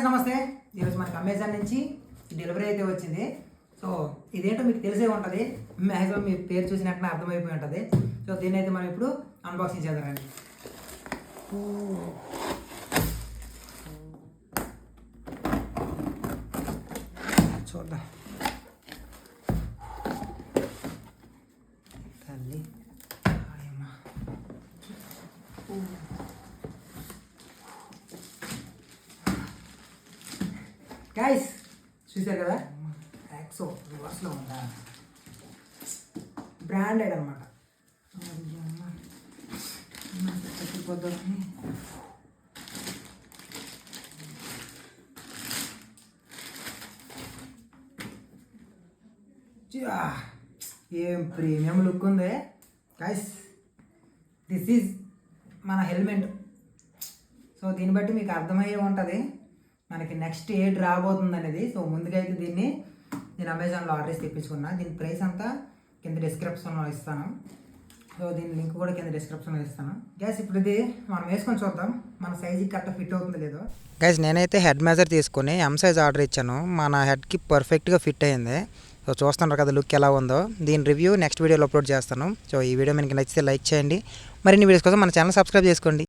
Guys నమస్తే. ఈరోజు మనకి అమెజాన్ నుంచి డెలివరీ అయితే వచ్చింది. సో ఇదేంటో మీకు తెలిసే ఉంటుంది, మ్యాక్సిమం మీ పేరు చూసినట్టు అర్థమైపోయి ఉంటుంది. సో దీన్ని అయితే మనం ఇప్పుడు అన్బాక్సింగ్ చేద్దామండి. చూద్దాం తల్లి. గైస్ చూసారు కదా, యాక్సో రివర్స్లో ఉందా, బ్రాండెడ్ అనమాట. ఏం ప్రీమియం లుక్ ఉంది గైస్. దిస్ ఈజ్ మన హెల్మెట్. సో దీన్ని బట్టి మీకు అర్థమయ్యే ఉంటుంది మనకి నెక్స్ట్ ఏడ్ రాబోతుంది అనేది. సో ముందుగా అయితే దీన్ని నేను అమెజాన్లో ఆర్డర్ చేసి తెప్పించుకున్నా. దీని ప్రైస్ అంతా కింద డిస్క్రిప్షన్లో ఇస్తాను. సో దీని లింక్ కూడా కింద డిస్క్రిప్షన్లో ఇస్తాను. గ్యాస్ ఇప్పుడు ఇది మనం వేసుకొని చూద్దాం మన సైజుకి కరెక్ట్ ఫిట్ అవుతుందో లేదో. గైస్ నేనైతే హెడ్ మెజర్ తీసుకొని ఎం సైజ్ ఆర్డర్ ఇచ్చాను. మన హెడ్కి పర్ఫెక్ట్గా ఫిట్ అయింది. సో చూస్తున్నారు కదా లుక్ ఎలా ఉందో. దీని రివ్యూ నెక్స్ట్ వీడియోలో అప్లోడ్ చేస్తాను. సో ఈ వీడియో మీకు నచ్చితే లైక్ చేయండి. మరిన్ని వీడియోస్ కోసం మన ఛానల్ సబ్స్క్రైబ్ చేసుకోండి.